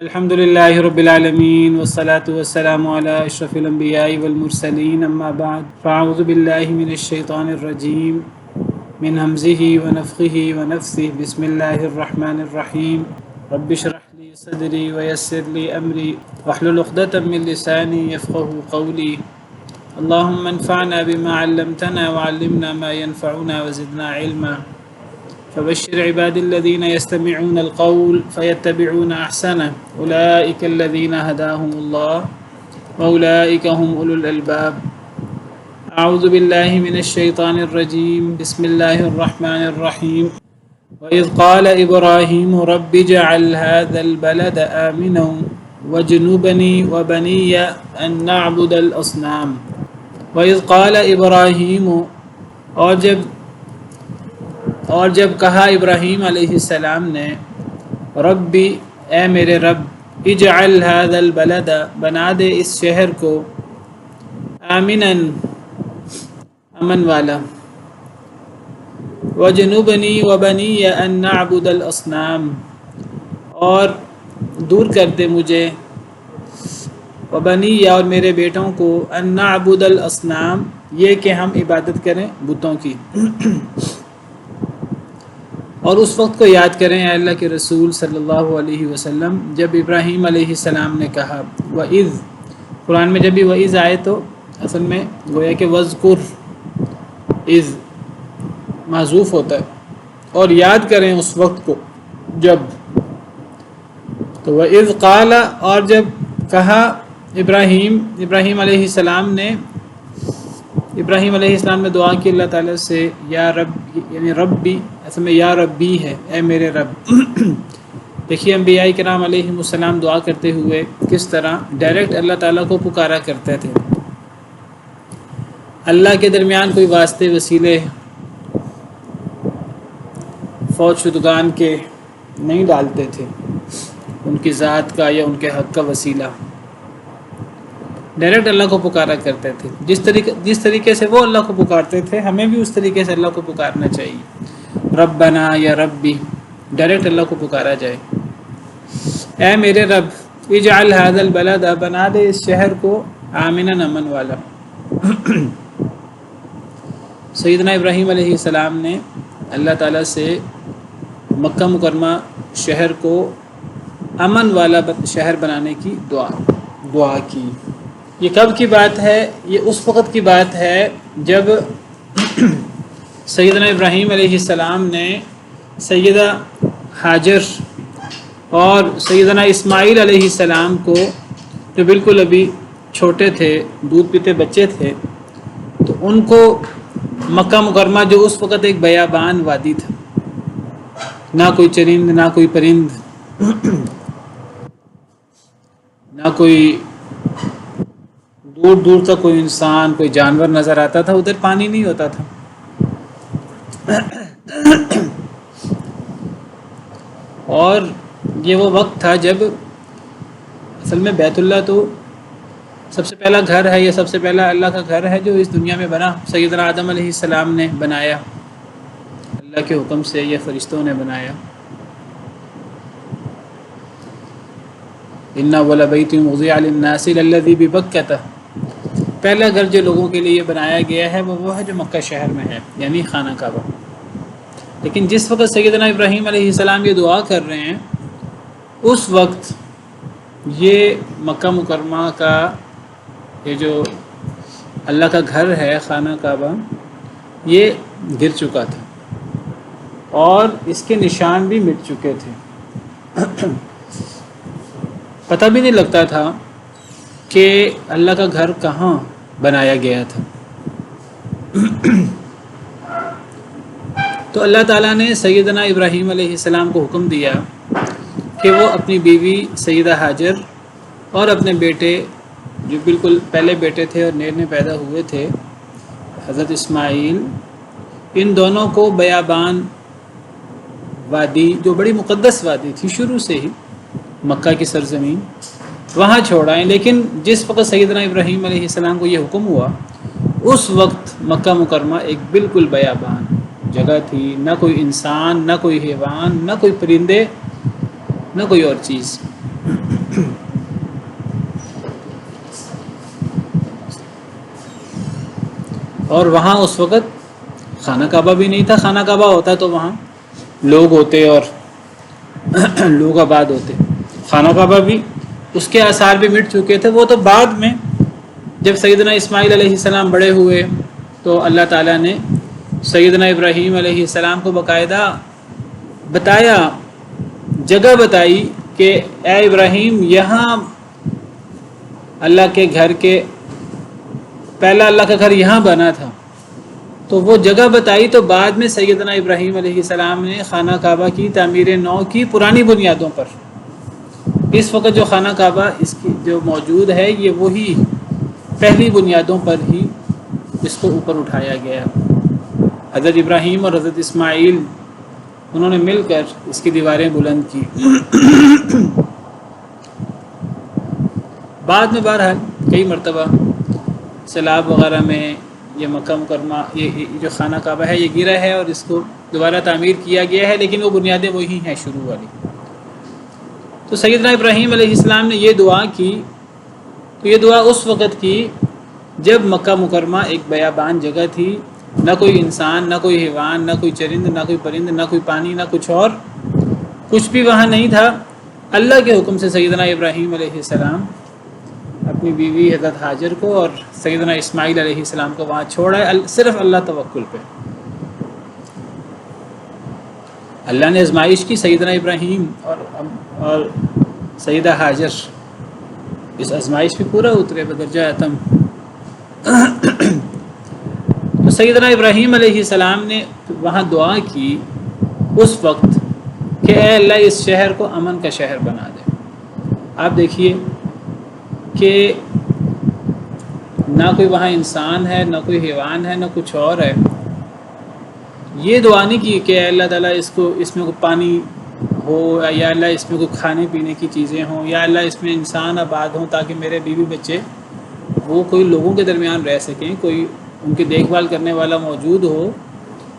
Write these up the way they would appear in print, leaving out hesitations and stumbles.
الحمد لله رب العالمين والصلاة والسلام على أشرف الأنبياء والمرسلين أما بعد فأعوذ بالله من الشيطان الرجيم من همزه ونفخه ونفثه بسم الله الرحمن الرحيم رب اشرح لي صدري ويسر لي أمري واحلل عقدة من لساني يفقه قولي اللهم انفعنا بما علمتنا وعلمنا ما ينفعنا وزدنا علما فبشر عباد الذين يستمعون القول فيتبعون أحسنه أولئك الذين هداهم الله وأولئك هم أولو الألباب أعوذ بالله من الشيطان الرجيم بسم الله الرحمن الرحيم وإذ قال إبراهيم رب اجعل هذا البلد آمنا واجنبني وبني أن نعبد الأصنام وإذ قال إبراهيم اور جب کہا ابراہیم علیہ السلام نے ربی اے میرے رب اجعل هذا البلد بنا دے اس شہر کو آمنا امن والا وجنبنی وبنی ان نعبد الاصنام اور دور کر دے مجھے وبنی اور میرے بیٹوں کو ان نعبد الاصنام یہ کہ ہم عبادت کریں بتوں کی اور اس وقت کو یاد کریں اے اللہ کے رسول صلی اللہ علیہ وسلم جب ابراہیم علیہ السلام نے کہا وَإِذْ قرآن میں جب بھی وَإِذْ آئے تو اصل میں گویا کہ وَذْكُرْ اِذْ محذوف ہوتا ہے اور یاد کریں اس وقت کو جب تو وَإِذْ قَالَ اور جب کہا ابراہیم علیہ السلام نے دعا کی اللہ تعالیٰ سے یا رب یعنی ربی اصل میں یا ربی ہے اے میرے رب دیکھیے انبیاء کرام علیہم السلام دعا کرتے ہوئے کس طرح ڈائریکٹ اللہ تعالیٰ کو پکارا کرتے تھے، اللہ کے درمیان کوئی واسطے وسیلے فوج شدگان کے نہیں ڈالتے تھے، ان کی ذات کا یا ان کے حق کا وسیلہ ڈائریکٹ اللہ کو پکارا کرتے تھے۔ جس طریقے سے وہ اللہ کو پکارتے تھے ہمیں بھی اس طریقے سے اللہ کو پکارنا چاہیے، ربنا یا ربی ڈائریکٹ اللہ کو پکارا جائے، اے میرے رب اجعل هذا البلد بنا دے اس شہر کو آمنا امن والا۔ سیدنا ابراہیم علیہ السلام نے اللہ تعالیٰ سے مکہ مکرمہ شہر کو امن والا شہر بنانے کی دعا کی۔ یہ کب کی بات ہے؟ یہ اس وقت کی بات ہے جب سیدنا ابراہیم علیہ السلام نے سیدہ ہاجر اور سیدنا اسماعیل علیہ السلام کو جو بالکل ابھی چھوٹے تھے، دودھ پیتے بچے تھے، تو ان کو مکہ مکرمہ جو اس وقت ایک بیابان وادی تھا، نہ کوئی چرند نہ کوئی پرند نہ کوئی دور دور تک کوئی انسان کوئی جانور نظر آتا تھا، ادھر پانی نہیں ہوتا تھا۔ اور یہ وہ وقت تھا جب اصل میں بیت اللہ تو سب سے پہلا گھر ہے، یہ سب سے پہلا اللہ کا گھر ہے جو اس دنیا میں بنا، سیدنا آدم علیہ السلام نے بنایا، اللہ کے حکم سے یہ فرشتوں نے بنایا۔ ان اول بیت وضع للناس الذی ببکۃ، پہلا گھر جو لوگوں کے لیے بنایا گیا ہے وہ ہے جو مکہ شہر میں ہے، یعنی خانہ کعبہ۔ لیکن جس وقت سیدنا ابراہیم علیہ السلام یہ دعا کر رہے ہیں اس وقت یہ مکہ مکرمہ کا یہ جو اللہ کا گھر ہے خانہ کعبہ یہ گر چکا تھا اور اس کے نشان بھی مٹ چکے تھے، پتہ بھی نہیں لگتا تھا کہ اللہ کا گھر کہاں بنایا گیا تھا۔ تو اللہ تعالیٰ نے سیدنا ابراہیم علیہ السلام کو حکم دیا کہ وہ اپنی بیوی سیدہ ہاجر اور اپنے بیٹے جو بالکل پہلے بیٹے تھے اور نئے پیدا ہوئے تھے حضرت اسماعیل، ان دونوں کو بیابان وادی جو بڑی مقدس وادی تھی شروع سے ہی مکہ کی سرزمین وہاں چھوڑائیں، لیکن جس وقت سیدنا ابراہیم علیہ السلام کو یہ حکم ہوا اس وقت مکہ مکرمہ ایک بالکل بیابان جگہ تھی، نہ کوئی انسان نہ کوئی حیوان نہ کوئی پرندے نہ کوئی اور چیز۔ اور وہاں اس وقت خانہ کعبہ بھی نہیں تھا. خانہ کعبہ ہوتا تو وہاں لوگ ہوتے اور لوگ آباد ہوتے. خانہ کعبہ بھی اس کے آثار بھی مٹ چکے تھے. وہ تو بعد میں جب سیدنا اسماعیل علیہ السلام بڑے ہوئے تو اللہ تعالیٰ نے سیدنا ابراہیم علیہ السلام کو باقاعدہ بتایا، جگہ بتائی کہ اے ابراہیم یہاں اللہ کے گھر کے پہلا اللہ کا گھر یہاں بنا تھا. تو وہ جگہ بتائی تو بعد میں سیدنا ابراہیم علیہ السلام نے خانہ کعبہ کی تعمیر نو کی پرانی بنیادوں پر. اس وقت جو خانہ کعبہ اس کی جو موجود ہے یہ وہی پہلی بنیادوں پر ہی اس کو اوپر اٹھایا گیا. حضرت ابراہیم اور حضرت اسماعیل انہوں نے مل کر اس کی دیواریں بلند کی. بعد میں بہرحال کئی مرتبہ سیلاب وغیرہ میں یہ مکہ مکرمہ یہ جو خانہ کعبہ ہے یہ گرا ہے اور اس کو دوبارہ تعمیر کیا گیا ہے، لیکن وہ بنیادیں وہی ہیں شروع والی. تو سیدنا ابراہیم علیہ السلام نے یہ دعا کی، تو یہ دعا اس وقت کی جب مکہ مکرمہ ایک بیابان جگہ تھی، نہ کوئی انسان، نہ کوئی حیوان، نہ کوئی چرند، نہ کوئی پرند، نہ کوئی پانی، نہ کچھ اور، کچھ بھی وہاں نہیں تھا. اللہ کے حکم سے سیدنا ابراہیم علیہ السلام اپنی بیوی حضرت ہاجر کو اور سیدنا اسماعیل علیہ السلام کو وہاں چھوڑا ہے صرف اللہ توکل پہ. اللہ نے آزمائش کی سیدنا ابراہیم اور سیدہ ہاجر اس آزمائش پہ پورا اترے بدرجہ اتم. تو سیدنا ابراہیم علیہ السلام نے وہاں دعا کی اس وقت کہ اے اللہ اس شہر کو امن کا شہر بنا دے. آپ دیکھیے کہ نہ کوئی وہاں انسان ہے، نہ کوئی حیوان ہے، نہ کچھ اور ہے. یہ دعا نہیں کی کہ اے اللہ تعالیٰ اس میں کوئی پانی ہو، یا اللہ اس میں کوئی کھانے پینے کی چیزیں ہوں، یا اللہ اس میں انسان آباد ہوں تاکہ میرے بیوی بچے وہ کوئی لوگوں کے درمیان رہ سکیں، کوئی ان کی دیکھ بھال کرنے والا موجود ہو.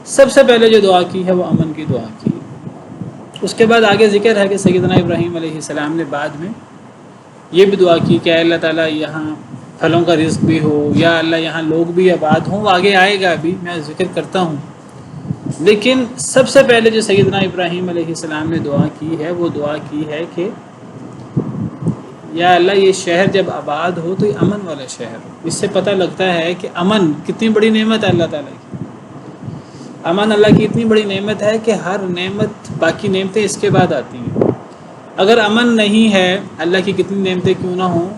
سب سے پہلے جو دعا کی ہے وہ امن کی دعا کی. اس کے بعد آگے ذکر ہے کہ سیدنا ابراہیم علیہ السلام نے بعد میں یہ بھی دعا کی کہ اے اللہ تعالیٰ یہاں پھلوں کا رزق بھی ہو، یا اللہ یہاں لوگ بھی آباد ہوں. وہ آگے آئے گا، ابھی میں ذکر کرتا ہوں. لیکن سب سے پہلے جو سیدنا ابراہیم علیہ السلام نے دعا کی ہے وہ دعا کی ہے کہ یا اللہ یہ شہر جب آباد ہو تو یہ امن والا شہر ہو. اس سے پتہ لگتا ہے کہ امن کتنی بڑی نعمت ہے اللہ تعالیٰ کی. امن اللہ کی اتنی بڑی نعمت ہے کہ ہر نعمت باقی نعمتیں اس کے بعد آتی ہیں. اگر امن نہیں ہے، اللہ کی کتنی نعمتیں کیوں نہ ہوں،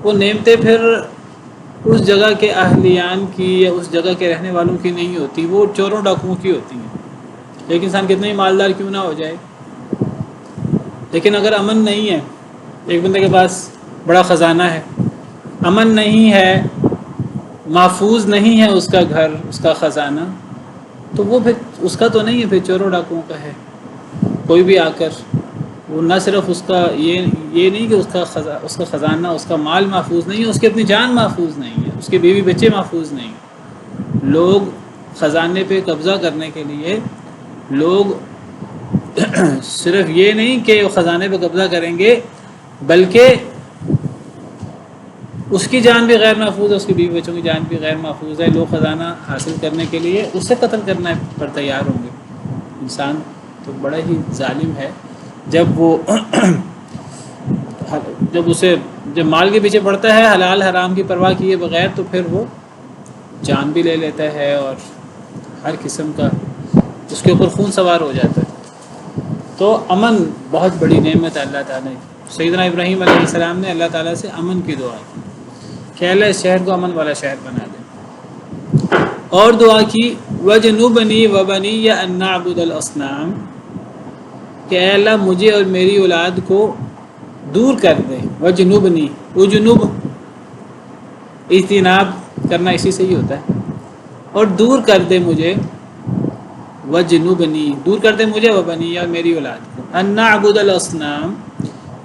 وہ نعمتیں پھر اس جگہ کے اہلیان کی یا اس جگہ کے رہنے والوں کی نہیں ہوتی، وہ چوروں ڈاکوؤں کی ہوتی ہیں. ایک انسان کتنا ہی مالدار کیوں نہ ہو جائے، لیکن اگر امن نہیں ہے، ایک بندے کے پاس بڑا خزانہ ہے، امن نہیں ہے، محفوظ نہیں ہے اس کا گھر، اس کا خزانہ، تو وہ پھر اس کا تو نہیں ہے، پھر چوروں ڈاکوؤں کا ہے. کوئی بھی آ کر وہ نہ صرف اس کا یہ نہیں کہ اس کا خزانہ، اس کا مال محفوظ نہیں ہے، اس کی اپنی جان محفوظ نہیں ہے، اس کے بیوی بچے محفوظ نہیں ہیں. لوگ خزانے پہ قبضہ کرنے کے لیے لوگ صرف یہ نہیں کہ وہ خزانے پہ قبضہ کریں گے، بلکہ اس کی جان بھی غیر محفوظ ہے، اس کی بیوی بچوں کی جان بھی غیر محفوظ ہے. لوگ خزانہ حاصل کرنے کے لیے اس سے قتل کرنے پر تیار ہوں گے. انسان تو بڑا ہی ظالم ہے جب وہ جب مال کے پیچھے پڑتا ہے حلال حرام کی پرواہ کیے بغیر، تو پھر وہ جان بھی لے لیتا ہے اور ہر قسم کا اس کے اوپر خون سوار ہو جاتا ہے. تو امن بہت بڑی نعمت ہے اللہ تعالیٰ کی. سیدنا ابراہیم علیہ السلام نے اللہ تعالیٰ سے امن کی دعا کی کہ اللہ اس شہر کو امن والا شہر بنا دے. اور دعا کی وَجْنُبْنِي وَبَنِيَّ أَن نَّعْبُدَ الْأَصْنَامَ کہ اے اللہ مجھے اور میری اولاد کو دور کر دے. وَجْنُبْنِي، اجنب اجتناب کرنا اسی سے ہی ہوتا ہے، اور دور کر دے مجھے. وَجْنُبْنِي دور کر دے مجھے، وَبَنِيَّ اور میری اولاد کو، أَن نَّعْبُدَ الْأَصْنَامَ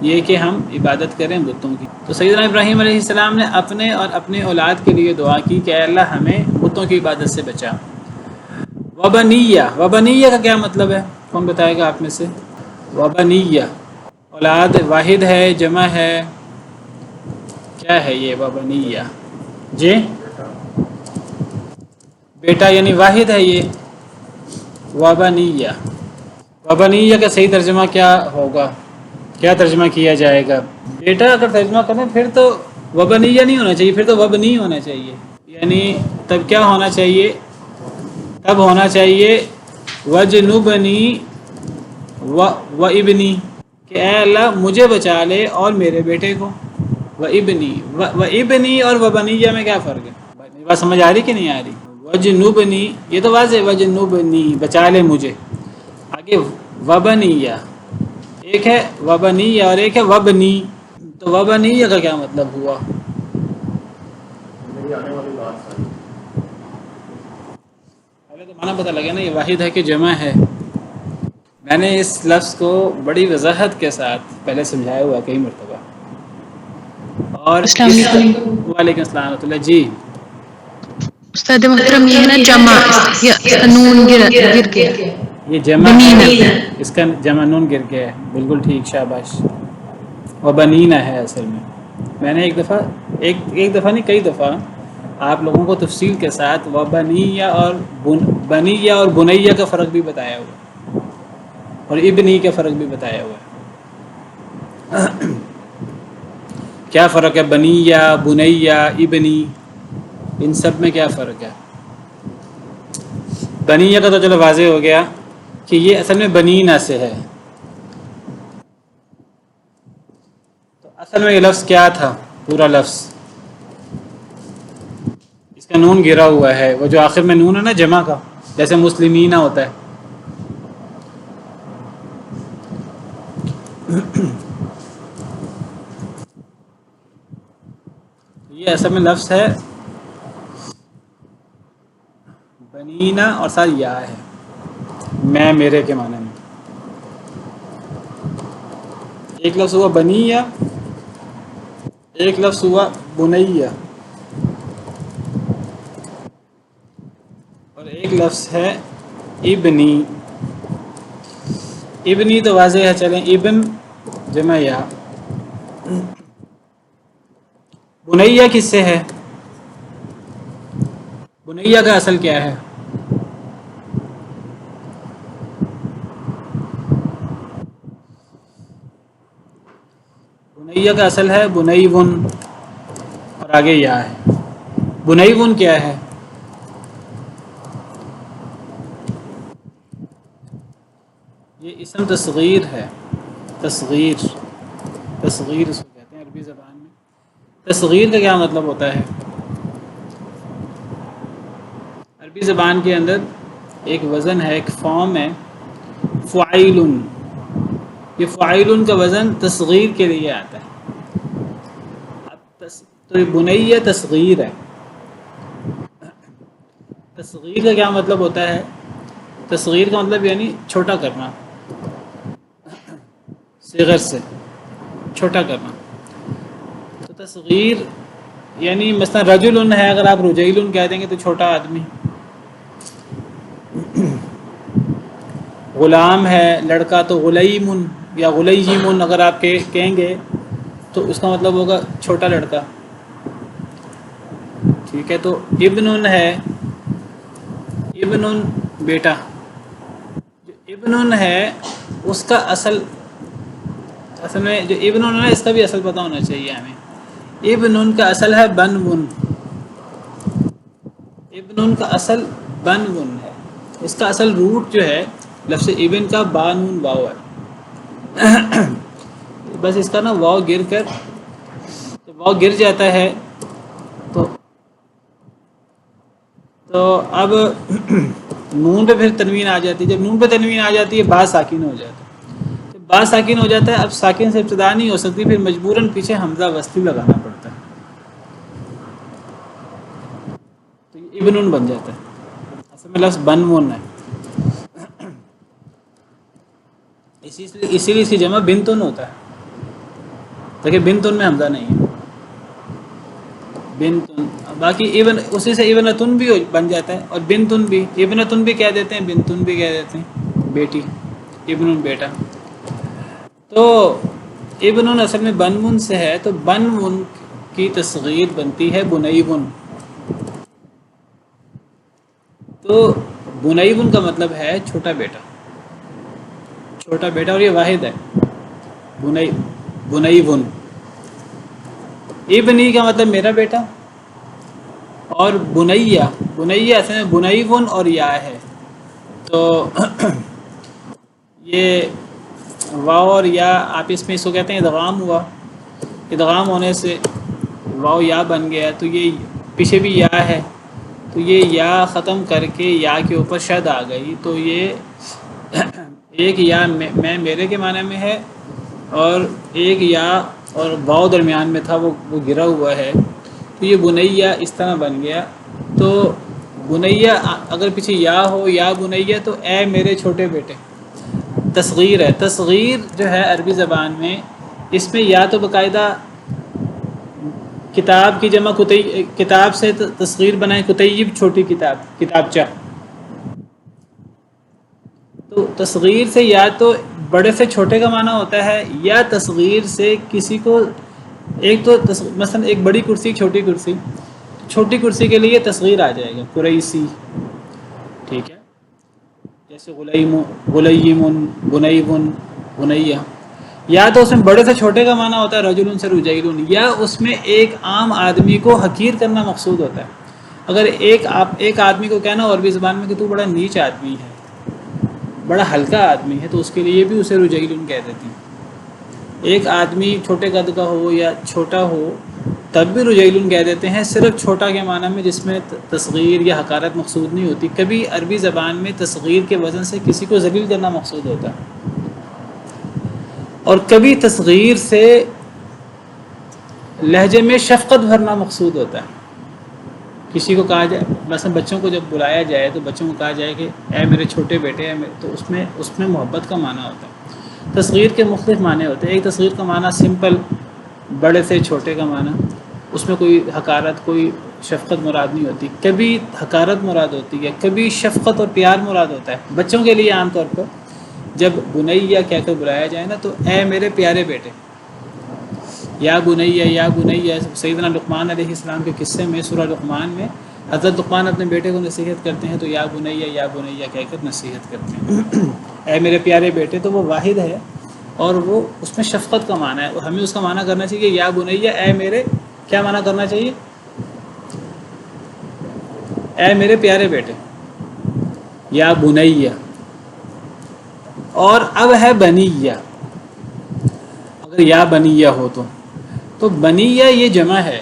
یہ کہ ہم عبادت کریں بتوں کی. تو سیدنا ابراہیم علیہ السلام نے اپنے اور اپنے اولاد کے لیے دعا کی کہ اے اللہ ہمیں بتوں کی عبادت سے بچا. وَبَنِيَّ کا کیا مطلب ہے، کون بتائے گا آپ میں سے؟ وَبَنِيَّ اولاد واحد ہے جمع ہے، کیا ہے یہ؟ وبنیہ، جی بیٹا یعنی واحد ہے یہ، وبنیہ۔ وبنیہ کا صحیح ترجمہ کیا ہوگا؟ کیا ترجمہ کیا جائے گا؟ بیٹا اگر ترجمہ کریں پھر تو وبنیہ نہیں ہونا چاہیے، پھر تو وبنی ہونا چاہیے، یعنی تب کیا ہونا چاہیے؟ تب ہونا چاہیے وجنبنی و ابنی، کہ اے اللہ مجھے بچا لے اور میرے بیٹے کو، و ابنی و ابنی اور وبنیہ میں کیا فرق ہے؟ بات سمجھ آ رہی کہ نہیں آ رہی؟ وجنبنی یہ تو واضح ہے، وجنبنی بچا لے مجھے، آگے وبنیہ، ایک ہے وبنیہ اور ایک ہے وبنی، تو وبنیہ کا کیا مطلب ہوا؟ پہلے تو معنی پتہ لگے نا، یہ واحد ہے کہ جمع ہے۔ میں نے اس لفظ کو بڑی وضاحت کے ساتھ پہلے سمجھایا ہوا کئی مرتبہ، اور السلام علیکم وعلیکم السلام ورحمۃ اللہ۔ جی استاد محترم، یہ ہے نا جمع، اس کا نون گر گیا، یہ جمع بنینا۔ ہے، اس کا جمع نون گر گیا ہے، بالکل ٹھیک، شاباش۔ وہ بنینا ہے اصل میں نے ایک دفعہ نہیں کئی دفعہ آپ لوگوں کو تفصیل کے ساتھ وبنیہ اور بنیہ اور بنیہ کا فرق بھی بتایا ہوا، اور ابنی کا فرق بھی بتایا ہوا ہے۔ کیا فرق ہے بنیہ، بنیہ، ابنی، ان سب میں کیا فرق ہے؟ بنیہ کا تو چلو واضح ہو گیا کہ یہ اصل میں بنینا سے ہے، تو اصل میں یہ لفظ کیا تھا؟ پورا لفظ اس کا نون گرا ہوا ہے، وہ جو آخر میں نون ہے نا جمع کا، جیسے مسلمینہ ہوتا ہے، یہ اصل میں لفظ ہے بنینا اور ساتھ یا ہے، میں میرے کے معنی میں۔ ایک لفظ ہوا بنیہ، ایک لفظ ہوا بنیہ، اور ایک لفظ ہے ابنی۔ ابنی تو واضح ہے، چلیں ابن جمع یا۔ بنیہ کس سے ہے؟ بنیہ کا اصل کیا ہے؟ بنیہ کا اصل ہے بنیون، اور آگے یا ہے۔ بنیون کیا ہے؟ یہ اسم تصغیر ہے، تصغیر اس کو کہتے ہیں عربی زبان میں۔ تصغیر کا کیا مطلب ہوتا ہے؟ عربی زبان کے اندر ایک وزن ہے، ایک فارم ہے فعیلن، یہ فعیلن کا وزن تصغیر کے لیے آتا ہے۔ تو یہ بنیہ تصغیر ہے۔ تصغیر کا کیا مطلب ہوتا ہے؟ تصغیر کا مطلب یعنی چھوٹا کرنا، صغر سے چھوٹا کرنا۔ تو تصغیر یعنی مثلا رجل ہے، اگر آپ رجیل کہہ دیں گے تو چھوٹا آدمی۔ غلام ہے لڑکا تو غلیم یا غلیم اگر آپ کہیں گے تو اس کا مطلب ہوگا چھوٹا لڑکا، ٹھیک ہے۔ تو ابن ہے، ابن بیٹا، جو ابن ہے اس کا اصل میں جو ابن ہے اس کا بھی اصل پتہ ہونا چاہیے ہمیں۔ ابن کا اصل ہے بنون، ابن کا اصل بنون ہے، اس کا اصل روٹ جو ہے لفظ ابن کا بانون واو ہے، بس اس کا نا واو گر کر تو واو گر جاتا ہے، تو اب نون پہ پھر تنوین آ جاتی ہے۔ جب نون پہ تنوین آ جاتی ہے با ساکن ہو جاتا ہے، جب با ساکن ہو جاتا ہے اب ساکن سے ابتدا نہیں ہو سکتی، پھر مجبوراً پیچھے حمزہ وصلی لگانا پڑتا ہے، تو یہ ابن بن جاتا ہے، اصل میں لفظ بنون ہے۔ اسی لیے اس کی جمع بنتن ہوتا ہے، دیکھیں بنتن میں حمزہ نہیں ہے، بنتن۔ باقی ابن اسی سے ابنتن بھی بن جاتا ہے، اور بنتن بھی، ابنتن بھی کہہ دیتے ہیں، بنتن بھی کہہ دیتے ہیں، بیٹی، ابن بیٹا۔ تو ابن اصل میں بنون سے ہے، تو بنون کی تصغیر بنتی ہے بنیون. تو بنیون کا مطلب ہے چھوٹا بیٹا، چھوٹا بیٹا، اور یہ واحد ہے. بنیون. ابنی کا مطلب میرا بیٹا، اور بنیا اصل میں بنیون اور یا ہے. تو یہ واو اور یا آپس میں اس کو کہتے ہیں ادغام ہوا. ادغام ہونے سے واو یا بن گیا، تو یہ پیچھے بھی یا ہے، تو یہ یا ختم کر کے یا کے اوپر شد آ گئی. تو یہ ایک یا میں میرے کے معنی میں ہے، اور ایک یا اور واو درمیان میں تھا، وہ گرا ہوا ہے. تو یہ بنیا اس طرح بن گیا. تو بنیا اگر پیچھے یا ہو یا بنیا، تو اے میرے چھوٹے بیٹے. تصغیر ہے. تصغیر جو ہے عربی زبان میں، اس میں یا تو باقاعدہ کتاب کی جمع کتاب سے تصغیر بنائیں، کتیب چھوٹی کتاب، کتابچہ. تو تصغیر سے یا تو بڑے سے چھوٹے کا معنی ہوتا ہے، یا تصغیر سے کسی کو ایک تو مثلا ایک بڑی کرسی، ایک چھوٹی کرسی. چھوٹی کرسی کے لیے تصغیر آ جائے گا قریسی، ٹھیک ہے، جیسے غلیمن، بنیون، بنیا. یا تو اس میں بڑے سے چھوٹے کا معنی ہوتا ہے رجل سے رجیلن، یا اس میں ایک عام آدمی کو حقیر کرنا مقصود ہوتا ہے. اگر ایک آدمی کو کہنا ہو عربی زبان میں کہ تو بڑا نیچ آدمی ہے، بڑا ہلکا آدمی ہے، تو اس کے لیے بھی اسے رجیلن کہہ دیتے ہیں. ایک آدمی چھوٹے قد کا ہو یا چھوٹا ہو تب بھی رجیلن کہہ دیتے ہیں، صرف چھوٹا کے معنی میں، جس میں تصغیر یا حقارت مقصود نہیں ہوتی. کبھی عربی زبان میں تصغیر کے وزن سے کسی کو ذلیل کرنا مقصود ہوتا ہے، اور کبھی تصغیر سے لہجے میں شفقت بھرنا مقصود ہوتا ہے. کسی کو کہا جائے، مثلا بچوں کو جب بلایا جائے تو بچوں کو کہا جائے کہ اے میرے چھوٹے بیٹے، تو اس میں محبت کا معنی ہوتا ہے. تصغیر کے مختلف معنی ہوتے ہیں. ایک تصغیر کا معنی سمپل، بڑے سے چھوٹے کا معنی، اس میں کوئی حقارت، کوئی شفقت مراد نہیں ہوتی. کبھی حقارت مراد ہوتی ہے، کبھی شفقت اور پیار مراد ہوتا ہے. بچوں کے لیے عام طور پر جب بنیا کہہ کر بلایا جائے نا، تو اے میرے پیارے بیٹے، یا بنیا، یا بنیا. سیدنا لقمان علیہ السلام کے قصے میں سورہ لقمان میں حضرت لقمان اپنے بیٹے کو نصیحت کرتے ہیں، تو یا بنیا کہہ کر نصیحت کرتے ہیں. اے میرے پیارے بیٹے، تو وہ واحد ہے، اور وہ اس میں شفقت کا معنی ہے. ہمیں اس کا معنی کرنا چاہیے یا بنیا، اے میرے، کیا معنی کرنا چاہیے؟ اے میرے پیارے بیٹے، یا بنیا. اور اب ہے بنیا. اگر یا بنیا ہو تو بنیا یہ جمع ہے،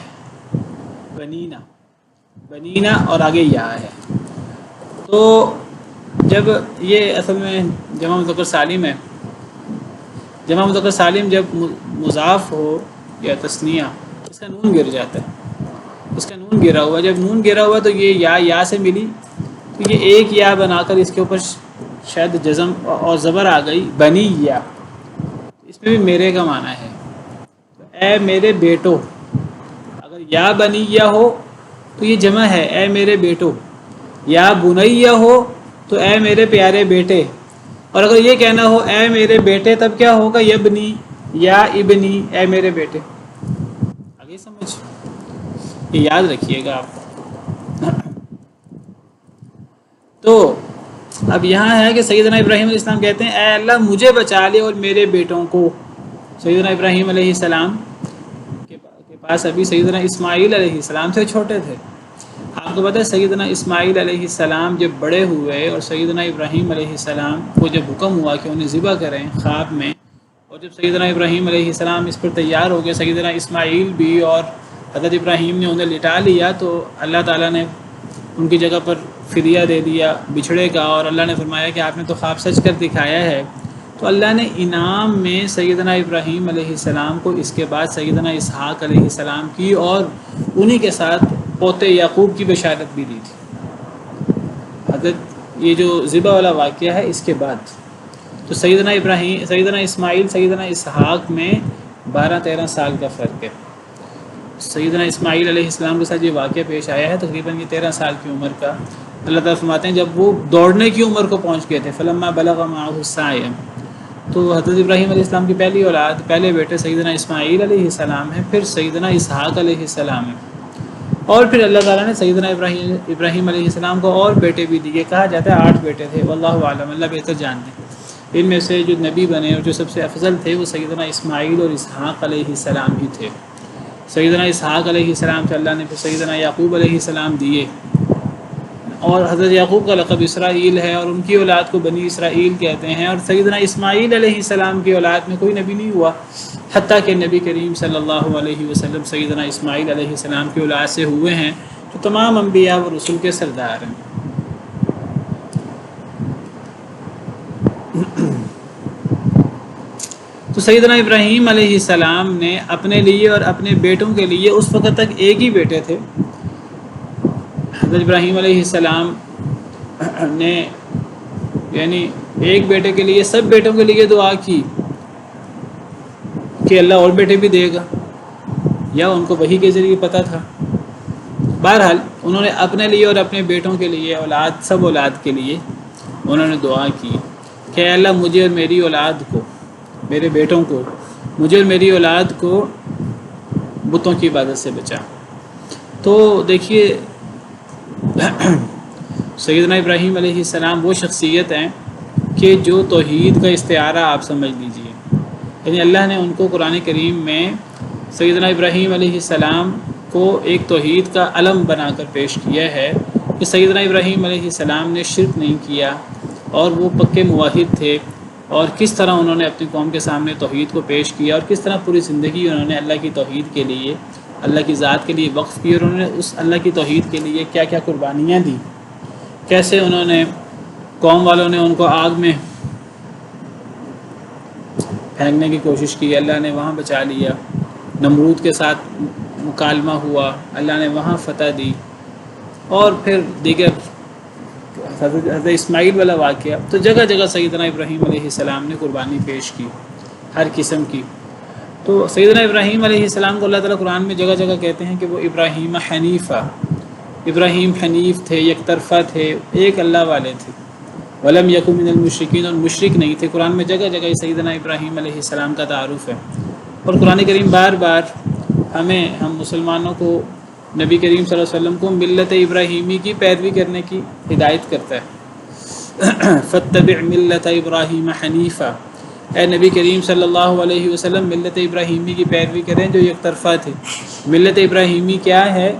بنینا اور آگے یا ہے. تو جب یہ اصل میں جمع مذکر سالم ہے، جمع مذکر سالم جب مضاف ہو یا تثنیہ، اس کا نون گر جاتا ہے. اس کا نون گرا ہوا، جب نون گرا ہوا تو یہ یا سے ملی، تو یہ ایک یا بنا کر اس کے اوپر شاید جزم اور زبر آ گئی، بنی یا. اس میں بھی میرے کا معنی ہے. اے میرے بیٹو، اگر یا بنیا ہو تو یہ جمع ہے، اے میرے بیٹو. یا بنیا ہو تو اے میرے پیارے بیٹے. اور اگر یہ کہنا ہو اے میرے بیٹے، تب کیا ہوگا؟ یبنی یا ابنی، اے میرے بیٹے. آگے سمجھ، یہ یاد رکھیے گا آپ. تو اب یہاں ہے کہ سیدنا ابراہیم علیہ السلام کہتے ہیں اے اللہ مجھے بچا لے اور میرے بیٹوں کو. سیدنا ابراہیم علیہ السلام کے پاس ابھی سیدنا اسماعیل علیہ السلام سے چھوٹے تھے. آپ کو پتہ ہے سیدنا اسماعیل علیہ السلام جب بڑے ہوئے اور سیدنا ابراہیم علیہ السلام کو جب حکم ہوا کہ انہیں ذبح کریں خواب میں، اور جب سیدنا ابراہیم علیہ السلام اس پر تیار ہو گئے، سیدنا اسماعیل بھی اور حضرت ابراہیم نے انہیں لٹا لیا، تو اللہ تعالیٰ نے ان کی جگہ پر فدیہ دے دیا بچھڑے کا، اور اللہ نے فرمایا کہ آپ نے تو خواب سچ کر دکھایا ہے. تو اللہ نے انعام میں سیدنا ابراہیم علیہ السلام کو اس کے بعد سیدنا اسحاق علیہ السلام کی اور انہی کے ساتھ پوتے یعقوب کی بشارت بھی دی تھی. حضرت یہ جو ذبح والا واقعہ ہے اس کے بعد، تو سیدنا اسماعیل سیدنا اسحاق میں 12-13 سال کا فرق ہے. سیدنا اسماعیل علیہ السلام کے ساتھ یہ واقعہ پیش آیا ہے تقریباً یہ 13 سال کی عمر کا. اللہ تعالیٰ فرماتے ہیں جب وہ دوڑنے کی عمر کو پہنچ گئے تھے، فلما بلغ معه السعی، تو حضرت ابراہیم علیہ السلام کی پہلی اولاد، پہلے بیٹے سیدنا اسماعیل علیہ السلام ہیں، پھر سیدنا اسحاق علیہ السلام ہیں، اور پھر اللہ تعالیٰ نے سیدنا ابراہیم علیہ السلام کو اور بیٹے بھی دیے، کہا جاتا ہے 8 بیٹے تھے، واللہ عالم، اللہ بہتر جانتے ہیں۔ ان میں سے جو نبی بنے اور جو سب سے افضل تھے وہ سیدنا اسماعیل اور اسحاق علیہ السلام ہی تھے۔ سیدنا اسحاق علیہ السلام سے اللہ نے پھر سیدنا یعقوب علیہ السلام دیے، اور حضرت یعقوب کا لقب اسرائیل ہے، اور ان کی اولاد کو بنی اسرائیل کہتے ہیں۔ اور سیدنا اسماعیل علیہ السلام کی اولاد میں کوئی نبی نہیں ہوا، حتیٰ کہ نبی کریم صلی اللہ علیہ وسلم سیدنا اسماعیل علیہ السلام کی اولاد سے ہوئے ہیں، جو تمام انبیاء و رسول کے سردار ہیں۔ تو سیدنا ابراہیم علیہ السلام نے اپنے لیے اور اپنے بیٹوں کے لیے، اس وقت تک ایک ہی بیٹے تھے، حضرت ابراہیم علیہ السلام نے یعنی ایک بیٹے کے لیے سب بیٹوں کے لیے دعا کی کہ اللہ اور بیٹے بھی دے گا، یا ان کو وحی کے ذریعے پتہ تھا۔ بہرحال انہوں نے اپنے لیے اور اپنے بیٹوں کے لیے، اولاد، سب اولاد کے لیے انہوں نے دعا کی کہ اے اللہ مجھے اور میری اولاد کو، میرے بیٹوں کو، مجھے اور میری اولاد کو بتوں کی عبادت سے بچا۔ تو دیکھیے سیدنا ابراہیم علیہ السلام وہ شخصیت ہیں کہ جو توحید کا استعارہ آپ سمجھ لیجئے، یعنی اللہ نے ان کو قرآن کریم میں سیدنا ابراہیم علیہ السلام کو ایک توحید کا علم بنا کر پیش کیا ہے کہ سیدنا ابراہیم علیہ السلام نے شرک نہیں کیا، اور وہ پکے موحد تھے، اور کس طرح انہوں نے اپنی قوم کے سامنے توحید کو پیش کیا، اور کس طرح پوری زندگی انہوں نے اللہ کی توحید کے لیے، اللہ کی ذات کے لیے وقف کی، اور انہوں نے اس اللہ کی توحید کے لیے کیا کیا قربانیاں دی، کیسے انہوں نے، قوم والوں نے ان کو آگ میں پھینکنے کی کوشش کی، اللہ نے وہاں بچا لیا، نمرود کے ساتھ مکالمہ ہوا، اللہ نے وہاں فتح دی، اور پھر دیگر حضرت اسماعیل والا واقعہ۔ تو جگہ جگہ سیدنا ابراہیم علیہ السلام نے قربانی پیش کی، ہر قسم کی۔ تو سیدنا ابراہیم علیہ السلام کو اللہ تعالیٰ قرآن میں جگہ جگہ کہتے ہیں کہ وہ ابراہیم حنیفہ، ابراہیم حنیف تھے، یک طرفہ تھے، ایک اللہ والے تھے، ولم یکن من المشرکین، اور مشرک نہیں تھے۔ قرآن میں جگہ جگہ سیدنا ابراہیم علیہ السلام کا تعارف ہے، اور قرآن کریم بار بار ہم مسلمانوں کو، نبی کریم صلی اللہ علیہ وسلم کو ملت ابراہیمی کی پیروی کرنے کی ہدایت کرتا ہے۔ فاتبع ملت ابراہیم حنیفہ، اے نبی کریم صلی اللہ علیہ وسلم ملت ابراہیمی کی پیروی کریں جو یک طرفہ تھے۔ ملت ابراہیمی کیا ہے؟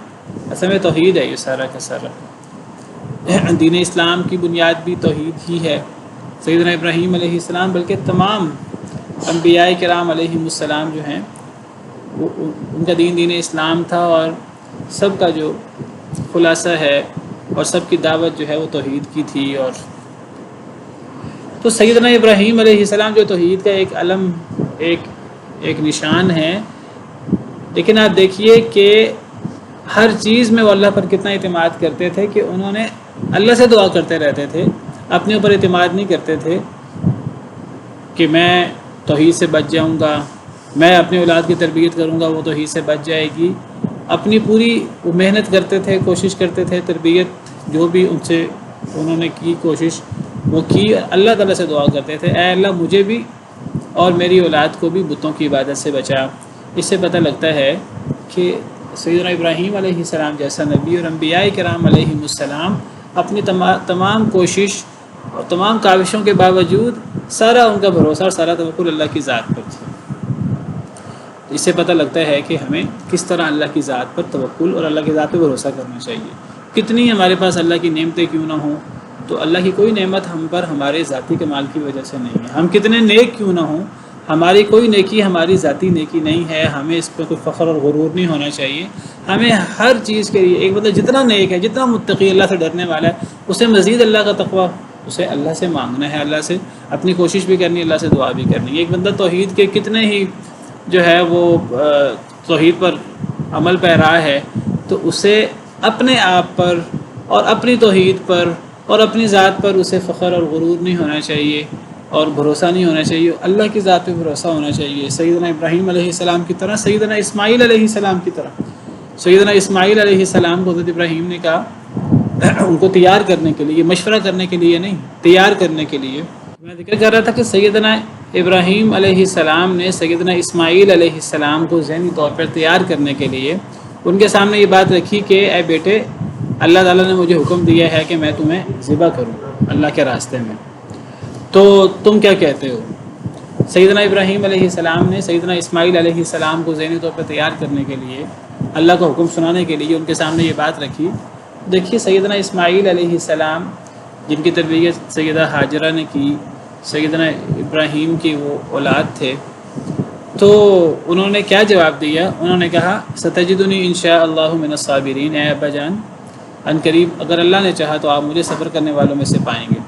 اصل میں توحید ہے، یہ سارا کا سارا دین اسلام کی بنیاد بھی توحید ہی ہے۔ سیدنا ابراہیم علیہ السلام بلکہ تمام انبیاء کرام علیہم السلام جو ہیں، ان کا دین اسلام تھا، اور سب کا جو خلاصہ ہے اور سب کی دعوت جو ہے وہ توحید کی تھی۔ اور تو سیدنا ابراہیم علیہ السلام جو توحید کا ایک علم، ایک نشان ہے، لیکن آپ دیکھیے کہ ہر چیز میں وہ اللہ پر کتنا اعتماد کرتے تھے کہ انہوں نے اللہ سے دعا کرتے رہتے تھے، اپنے اوپر اعتماد نہیں کرتے تھے کہ میں توحید سے بچ جاؤں گا، میں اپنی اولاد کی تربیت کروں گا وہ توحید سے بچ جائے گی۔ اپنی پوری محنت کرتے تھے، کوشش کرتے تھے، تربیت جو بھی ان سے انہوں نے کی کوشش وہ کی، اللہ تعالیٰ سے دعا کرتے تھے اے اللہ مجھے بھی اور میری اولاد کو بھی بتوں کی عبادت سے بچا۔ اس سے پتہ لگتا ہے کہ سیدنا ابراہیم علیہ السلام جیسا نبی اور انبیاء کرام علیہم السلام اپنی تمام کوشش اور تمام کاوشوں کے باوجود سارا ان کا بھروسہ اور سارا توکل اللہ کی ذات پر تھا۔ اس سے پتہ لگتا ہے کہ ہمیں کس طرح اللہ کی ذات پر توکل اور اللہ کی ذات پہ بھروسہ کرنا چاہیے۔ کتنی ہمارے پاس اللہ کی نعمتیں کیوں نہ ہوں، تو اللہ کی کوئی نعمت ہم پر ہمارے ذاتی کمال کی وجہ سے نہیں ہے۔ ہم کتنے نیک کیوں نہ ہوں، ہماری کوئی نیکی ہماری ذاتی نیکی نہیں ہے، ہمیں اس پہ کوئی فخر اور غرور نہیں ہونا چاہیے۔ ہمیں ہر چیز کے لیے ایک مطلب جتنا نیک ہے، جتنا متقی، اللہ سے ڈرنے والا ہے، اسے مزید اللہ کا تقویٰ، اسے اللہ سے مانگنا ہے، اللہ سے اپنی کوشش بھی کرنی ہے، اللہ سے دعا بھی کرنی ہے۔ ایک بندہ توحید کے کتنے ہی جو ہے وہ توحید پر عمل پیرا ہے، تو اسے اپنے آپ پر اور اپنی توحید پر اور اپنی ذات پر اسے فخر اور غرور نہیں ہونا چاہیے اور بھروسہ نہیں ہونا چاہیے، اللہ کی ذات پہ بھروسہ ہونا چاہیے۔ سیدنا ابراہیم علیہ السلام کی طرح، سیدنا اسماعیل علیہ السلام کی طرح۔ سیدنا اسماعیل علیہ السلام کو حضرت ابراہیم نے کہا ان کو تیار کرنے کے لیے، مشورہ کرنے کے لیے نہیں، تیار کرنے کے لیے۔ میں ذکر کر رہا تھا کہ سیدنا ابراہیم علیہ السلام نے سیدنا اسماعیل علیہ السلام کو ذہنی طور پر تیار کرنے کے لیے ان کے سامنے یہ بات رکھی کہ اے بیٹے، اللہ تعالیٰ نے مجھے حکم دیا ہے کہ میں تمہیں ذبح کروں اللہ کے راستے میں، تو تم کیا کہتے ہو؟ سیدنا ابراہیم علیہ السلام نے سیدنا اسماعیل علیہ السلام کو ذہنی طور پر تیار کرنے کے لیے، اللہ کا حکم سنانے کے لیے ان کے سامنے یہ بات رکھی۔ دیکھیے سیدنا اسماعیل علیہ السلام جن کی تربیت سیدہ ہاجرہ نے کی، سیدنا ابراہیم کی وہ اولاد تھے، تو انہوں نے کیا جواب دیا؟ انہوں نے کہا ستجدنی انشاء اللہ من الصابرین، اے ابا جان ان قریب اگر اللہ نے چاہا تو آپ مجھے صبر کرنے والوں میں سے پائیں گے۔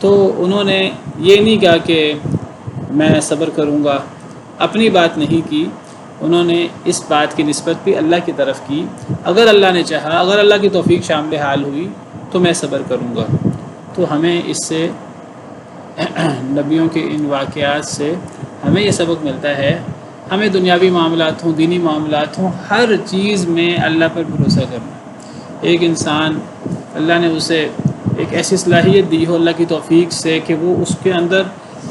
تو انہوں نے یہ نہیں کہا کہ میں صبر کروں گا، اپنی بات نہیں کی، انہوں نے اس بات کی نسبت بھی اللہ کی طرف کی، اگر اللہ نے چاہا، اگر اللہ کی توفیق شامل حال ہوئی تو میں صبر کروں گا۔ تو ہمیں اس سے نبیوں کے ان واقعات سے ہمیں یہ سبق ملتا ہے، ہمیں دنیاوی معاملات ہوں، دینی معاملات ہوں، ہر چیز میں اللہ پر بھروسہ کرنا۔ ایک انسان اللہ نے اسے ایک ایسی صلاحیت دی ہو اللہ کی توفیق سے کہ وہ اس کے اندر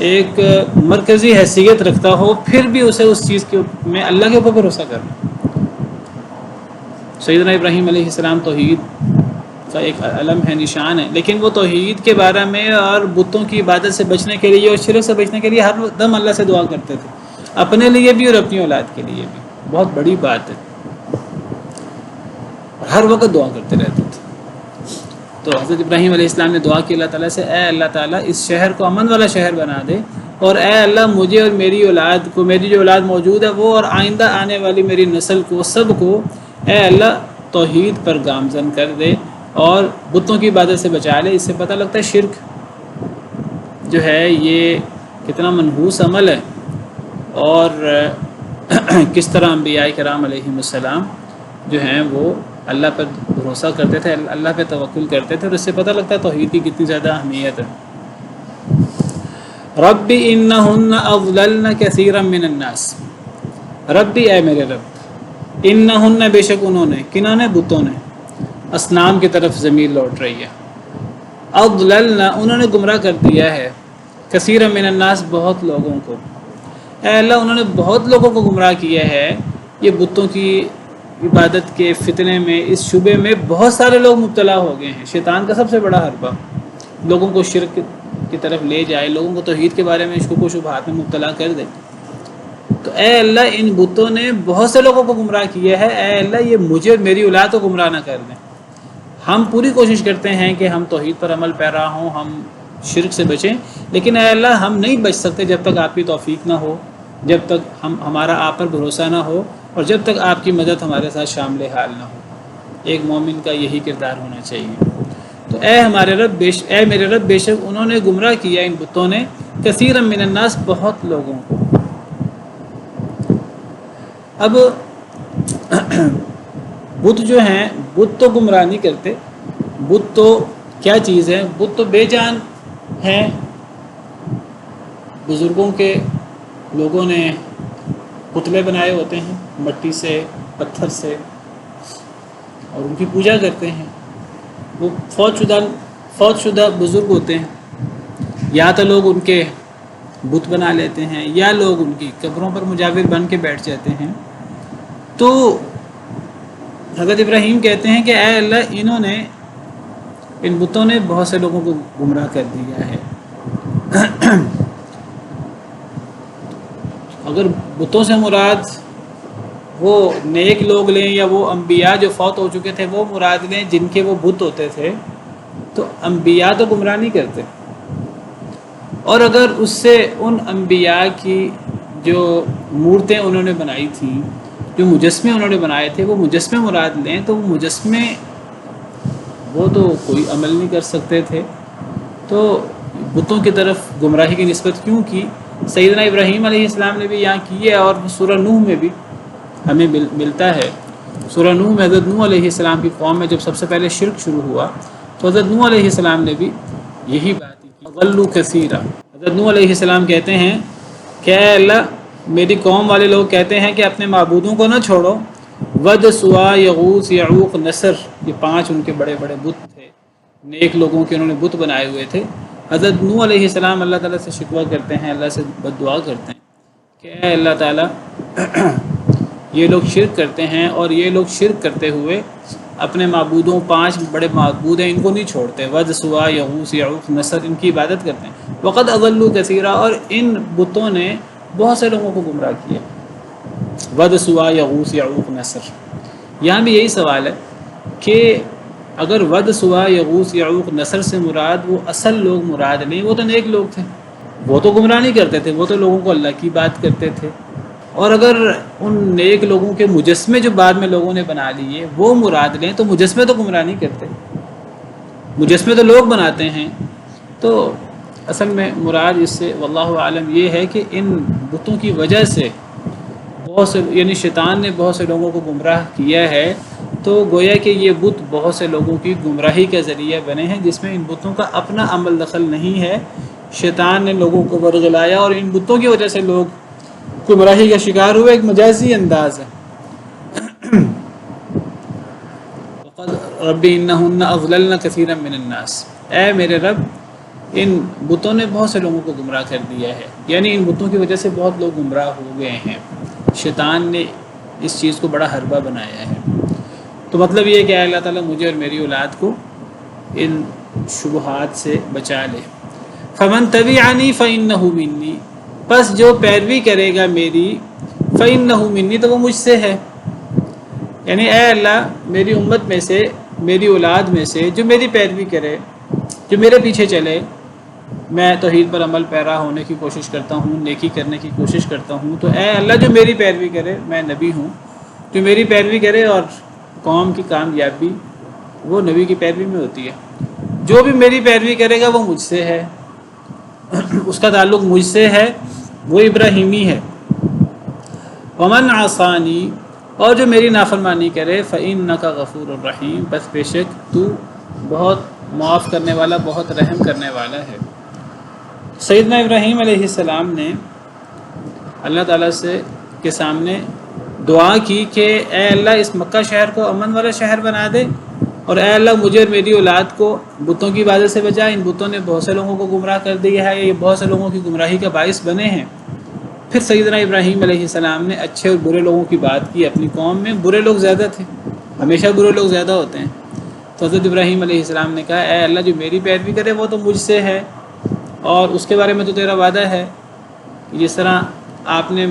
ایک مرکزی حیثیت رکھتا ہو، پھر بھی اسے اس چیز کے میں اللہ کے اوپر بھروسہ کرنا۔ سیدنا ابراہیم علیہ السلام توحید کا ایک علم ہے، نشان ہے، لیکن وہ توحید کے بارے میں اور بتوں کی عبادت سے بچنے کے لیے اور شرک سے بچنے کے لیے ہر دم اللہ سے دعا کرتے تھے، اپنے لیے بھی اور اپنی اولاد کے لیے بھی۔ بہت بڑی بات ہے، اور ہر وقت دعا کرتے رہتے تھے۔ تو حضرت ابراہیم علیہ السلام نے دعا کی اللہ تعالیٰ سے، اے اللہ تعالیٰ اس شہر کو امن والا شہر بنا دے، اور اے اللہ مجھے اور میری اولاد کو، میری جو اولاد موجود ہے وہ اور آئندہ آنے والی میری نسل کو، سب کو اے اللہ توحید پر گامزن کر دے اور بتوں کی عبادت سے بچا لے۔ اس سے پتہ لگتا ہے شرک جو ہے یہ کتنا منحوس عمل ہے، اور کس طرح انبیاء کرام علیہم السلام جو ہیں وہ اللہ پر بھروسہ کرتے تھے، اللہ پہ توکل کرتے تھے، اور اس سے پتہ لگتا ہے توحید کی کتنی زیادہ اہمیت ہے۔ ربی انہن اضللن کثیرا من الناس، ربی اے میرے رب، انہن بے شک انہوں نے، کنہوں نے؟ بتوں نے، اصنام کی طرف ضمیر لوٹ رہی ہے، اضللن انہوں نے گمراہ کر دیا ہے، کثیرا من الناس بہت لوگوں کو، اے اللہ انہوں نے بہت لوگوں کو گمراہ کیا ہے۔ یہ بتوں کی عبادت کے فتنے میں، اس شبے میں بہت سارے لوگ مبتلا ہو گئے ہیں۔ شیطان کا سب سے بڑا حربہ لوگوں کو شرک کی طرف لے جائے، لوگوں کو توحید کے بارے میں شکوک و شبہات میں مبتلا کر دے۔ تو اے اللہ ان بتوں نے بہت سے لوگوں کو گمراہ کیا ہے، اے اللہ یہ مجھے اور میری اولاد کو گمراہ نہ کر دیں۔ ہم پوری کوشش کرتے ہیں کہ ہم توحید پر عمل پیرا ہوں، ہم شرک سے بچیں، لیکن اے اللہ ہم نہیں بچ سکتے جب تک آپ کی توفیق نہ ہو، جب تک ہمارا آپ پر بھروسہ نہ ہو، اور جب تک آپ کی مدد ہمارے ساتھ شامل حال نہ ہو۔ ایک مومن کا یہی کردار ہونا چاہیے۔ تو اے ہمارے رب اے میرے رب، بے شک انہوں نے گمراہ کیا ان بتوں نے، کثیرا من الناس بہت لوگوں کو۔ اب بت جو ہیں، بت تو گمراہ نہیں کرتے، بت تو کیا چیز ہے؟ بت تو بے جان ہیں۔ بزرگوں کے لوگوں نے پتلے بنائے ہوتے ہیں مٹی سے، پتھر سے، اور ان کی پوجا کرتے ہیں۔ وہ فوت شدہ بزرگ ہوتے ہیں، یا تو لوگ ان کے بت بنا لیتے ہیں، یا لوگ ان کی قبروں پر مجاور بن کے بیٹھ جاتے ہیں۔ تو حضرت ابراہیم کہتے ہیں کہ اے اللہ انہوں نے، ان بتوں نے بہت سے لوگوں کو گمراہ کر دیا ہے۔ اگر بتوں سے مراد وہ نیک لوگ لیں، یا وہ انبیاء جو فوت ہو چکے تھے وہ مراد لیں جن کے وہ بت ہوتے تھے، تو انبیاء تو گمراہ نہیں کرتے۔ اور اگر اس سے ان انبیاء کی جو مورتیں انہوں نے بنائی تھیں، جو مجسمے انہوں نے بنائے تھے، وہ مجسمے مراد لیں، تو وہ مجسمے وہ تو کوئی عمل نہیں کر سکتے تھے، تو بتوں کی طرف گمراہی کی نسبت کیوں کی؟ سیدنا ابراہیم علیہ السلام نے بھی یہاں کی ہے، اور سورہ نوح میں بھی ہمیں ملتا ہے۔ سورہ نوح میں حضرت نوح علیہ السلام کی قوم میں جب سب سے پہلے شرک شروع ہوا تو حضرت نوح علیہ السلام نے بھی یہی بات کی، غلو کثیرا۔ حضرت نوح علیہ السلام کہتے ہیں کہ اے اللہ میری قوم والے لوگ کہتے ہیں کہ اپنے معبودوں کو نہ چھوڑو، ود، سوا، یغوث، یعوق، نصر، یہ 5 ان کے بڑے بڑے بت تھے، نیک لوگوں کے انہوں نے بت بنائے ہوئے تھے، حضرت نوح علیہ السلام اللہ تعالیٰ سے شکوہ کرتے ہیں، اللہ سے بد دعا کرتے ہیں کہ اے اللہ تعالیٰ یہ لوگ شرک کرتے ہیں، اور یہ لوگ شرک کرتے ہوئے اپنے معبودوں 5 بڑے معبود ہیں ان کو نہیں چھوڑتے، ود، سوا، یغوث، یعوق، نصر، ان کی عبادت کرتے ہیں۔ وقد اضلوا کثیرا، اور ان بتوں نے بہت سے لوگوں کو گمراہ کیا۔ ود، سوا، یغوث، یعوق، نصر، یہاں بھی یہی سوال ہے کہ اگر ود، سوا، یغوث، یعوق، نصر سے مراد وہ اصل لوگ مراد نہیں، وہ تو نیک لوگ تھے، وہ تو گمراہ نہیں کرتے تھے، وہ تو لوگوں کو اللہ کی بات کرتے تھے، اور اگر ان نیک لوگوں کے مجسمے جو بعد میں لوگوں نے بنا لیے وہ مراد لیں تو مجسمے تو گمراہ نہیں کرتے، مجسمے تو لوگ بناتے ہیں۔ تو اصل میں مراد اس سے واللہ عالم یہ ہے کہ ان بتوں کی وجہ سے بہت سے، یعنی شیطان نے بہت سے لوگوں کو گمراہ کیا ہے، تو گویا کہ یہ بت بہت سے لوگوں کی گمراہی کا ذریعہ بنے ہیں، جس میں ان بتوں کا اپنا عمل دخل نہیں ہے، شیطان نے لوگوں کو ورغلایا اور ان بتوں کی وجہ سے لوگ گمراہی کا شکار ہوئے، ایک مجازی انداز ہے۔ رب انہن اضللن کثیرا من الناس، اے میرے رب ان بتوں نے بہت سے لوگوں کو گمراہ کر دیا ہے، یعنی ان بتوں کی وجہ سے بہت لوگ گمراہ ہو گئے ہیں، شیطان نے اس چیز کو بڑا حربہ بنایا ہے۔ تو مطلب یہ ہے کہ اللہ تعالیٰ مجھے اور میری اولاد کو ان شبہات سے بچا لے۔ فمن تبعنی فانہ منی، پس جو پیروی کرے گا میری، فانہ منی، تو وہ مجھ سے ہے، یعنی اے اللہ میری امت میں سے، میری اولاد میں سے جو میری پیروی کرے، جو میرے پیچھے چلے، میں توحید پر عمل پیرا ہونے کی کوشش کرتا ہوں، نیکی کرنے کی کوشش کرتا ہوں، تو اے اللہ جو میری پیروی کرے، میں نبی ہوں، جو میری پیروی کرے، اور قوم کی کامیابی وہ نبی کی پیروی میں ہوتی ہے، جو بھی میری پیروی کرے گا وہ مجھ سے ہے، اس کا تعلق مجھ سے ہے، وہ ابراہیمی ہے۔ ومن عصانی، اور جو میری نافرمانی کرے، فإنک غفور الرحیم، بس بے شک تو بہت معاف کرنے والا، بہت رحم کرنے والا ہے۔ سیدنا ابراہیم علیہ السلام نے اللہ تعالیٰ سے کے سامنے دعا کی کہ اے اللہ اس مکہ شہر کو امن والا شہر بنا دے، اور اے اللہ مجھے اور میری اولاد کو بتوں کی عبادت سے بچا، ان بتوں نے بہت سے لوگوں کو گمراہ کر دیا ہے، یہ بہت سے لوگوں کی گمراہی کا باعث بنے ہیں۔ پھر سیدنا ابراہیم علیہ السلام نے اچھے اور برے لوگوں کی بات کی، اپنی قوم میں برے لوگ زیادہ تھے، ہمیشہ برے لوگ زیادہ ہوتے ہیں، تو حضرت ابراہیم علیہ السلام نے کہا اے اللہ جو میری پیروی کرے وہ تو مجھ سے ہے، اور اس کے بارے میں تو تیرا وعدہ ہے، جس طرح آپ نے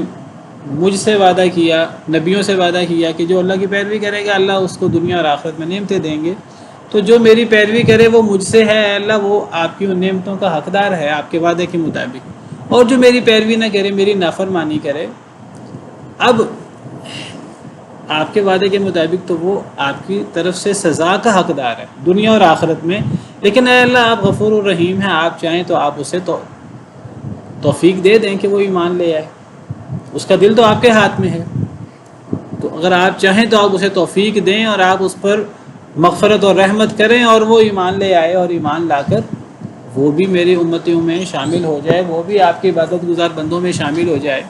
مجھ سے وعدہ کیا، نبیوں سے وعدہ کیا کہ جو اللہ کی پیروی کرے گا اللہ اس کو دنیا اور آخرت میں نعمتیں دیں گے، تو جو میری پیروی کرے وہ مجھ سے ہے، اے اللہ وہ آپ کی ان نعمتوں کا حقدار ہے آپ کے وعدے کے مطابق، اور جو میری پیروی نہ کرے، میری نافرمانی کرے، اب آپ کے وعدے کے مطابق تو وہ آپ کی طرف سے سزا کا حقدار ہے دنیا اور آخرت میں، لیکن اے اللہ آپ غفور الرحیم ہیں، آپ چاہیں تو آپ اسے توفیق دے دیں کہ وہ ایمان لے آئے، اس کا دل تو آپ کے ہاتھ میں ہے، تو اگر آپ چاہیں تو آپ اسے توفیق دیں اور آپ اس پر مغفرت اور رحمت کریں اور وہ ایمان لے آئے، اور ایمان لا کر وہ بھی میری امتیوں میں شامل ہو جائے، وہ بھی آپ کے عبادت گزار بندوں میں شامل ہو جائے،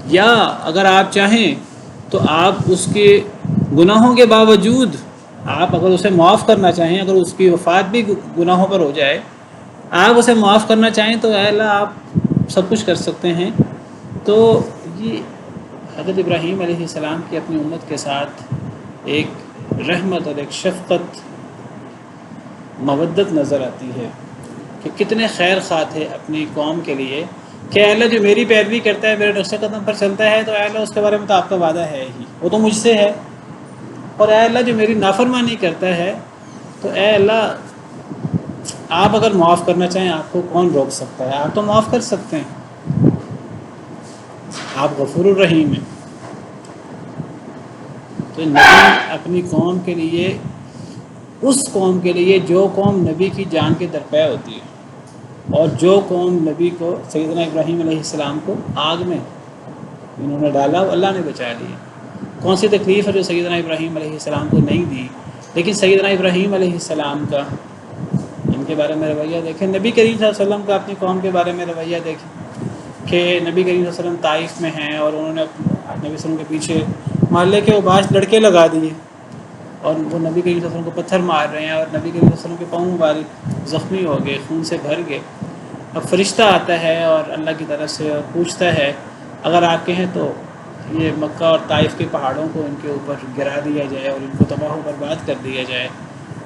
یا اگر آپ چاہیں تو آپ اس کے گناہوں کے باوجود آپ اگر اسے معاف کرنا چاہیں، اگر اس کی وفات بھی گناہوں پر ہو جائے، آپ اسے معاف کرنا چاہیں تو اے اللہ آپ سب کچھ کر سکتے ہیں۔ تو یہ حضرت ابراہیم علیہ السلام کی اپنی امت کے ساتھ ایک رحمت اور ایک شفقت، مودت نظر آتی ہے کہ کتنے خیر خواہ تھے اپنی قوم کے لیے، کہ اے اللہ جو میری پیروی کرتا ہے، میرے نقش قدم پر چلتا ہے، تو اے اللہ اس کے بارے میں تو آپ کا وعدہ ہے ہی، وہ تو مجھ سے ہے، اور اے اللہ جو میری نافرمانی کرتا ہے تو اے اللہ آپ اگر معاف کرنا چاہیں آپ کو کون روک سکتا ہے، آپ تو معاف کر سکتے ہیں، آپ غفور الرحیم ہیں۔ تو نبی اپنی قوم کے لیے، اس قوم کے لیے جو قوم نبی کی جان کے درپے ہوتی ہے، اور جو قوم نبی کو، سیدنا ابراہیم علیہ السلام کو آگ میں انہوں نے ڈالا، وہ اللہ نے بچا لیا۔ کون سی تکلیف ہے جو سیدنا ابراہیم علیہ السلام کو نہیں دی، لیکن سیدنا ابراہیم علیہ السلام کا ان کے بارے میں رویہ دیکھیں، نبی کریم صلی اللہ علیہ وسلم کا اپنی قوم کے بارے میں رویہ دیکھیں کہ نبی کریم صلی اللہ علیہ وسلم طائف میں ہیں اور انہوں نے نبی صلی اللہ علیہ وسلم کے پیچھے محلے کے اوباش لڑکے لگا دیے، اور وہ نبی کریم صلی اللہ علیہ وسلم کو پتھر مار رہے ہیں اور نبی کریم صلی اللہ علیہ وسلم کے پاؤں مبارک زخمی ہو گئے، خون سے بھر گئے۔ اب فرشتہ آتا ہے اور اللہ کی طرف سے اور پوچھتا ہے اگر آپ کہیں تو یہ مکہ اور طائف کے پہاڑوں کو ان کے اوپر گرا دیا جائے اور ان کو تباہ و برباد کر دیا جائے،